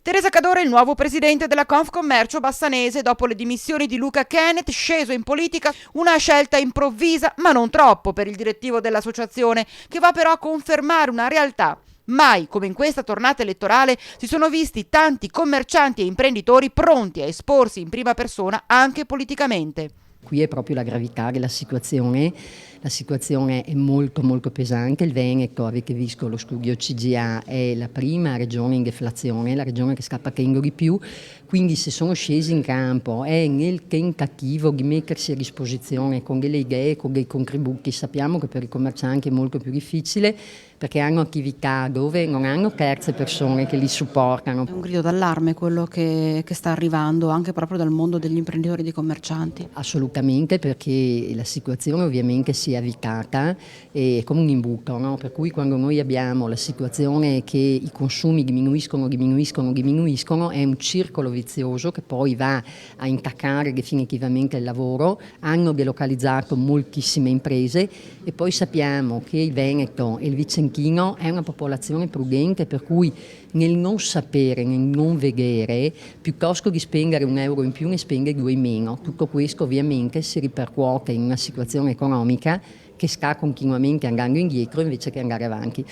Teresa Cadore è il nuovo presidente della Confcommercio Bassanese dopo le dimissioni di Luca Kenneth, sceso in politica, una scelta improvvisa ma non troppo per il direttivo dell'associazione, che va però a confermare una realtà. Mai come in questa tornata elettorale si sono visti tanti commercianti e imprenditori pronti a esporsi in prima persona anche politicamente. Qui è proprio la gravità della situazione. La situazione è molto molto pesante. Il Veneto, avete visto lo studio CGA, è la prima regione in deflazione, la regione che sta patendo di più, quindi se sono scesi in campo è nel tentativo di mettersi a disposizione con delle idee, con dei contributi. Sappiamo che per i commercianti è molto più difficile perché hanno attività dove non hanno terze persone che li supportano. È un grido d'allarme quello che sta arrivando anche proprio dal mondo degli imprenditori e dei commercianti. Assolutamente, perché la situazione ovviamente si è avvitata come un imbuto, no? Per cui quando noi abbiamo la situazione che i consumi diminuiscono, è un circolo vizioso che poi va a intaccare definitivamente il lavoro. Hanno delocalizzato moltissime imprese e poi sappiamo che il Veneto e il Vicentino è una popolazione prudente, per cui nel non sapere, nel non vedere, piuttosto di spendere €1 in più ne spende 2 in meno. Tutto questo ovviamente si ripercuote in una situazione economica che sta continuamente andando indietro invece che andare avanti.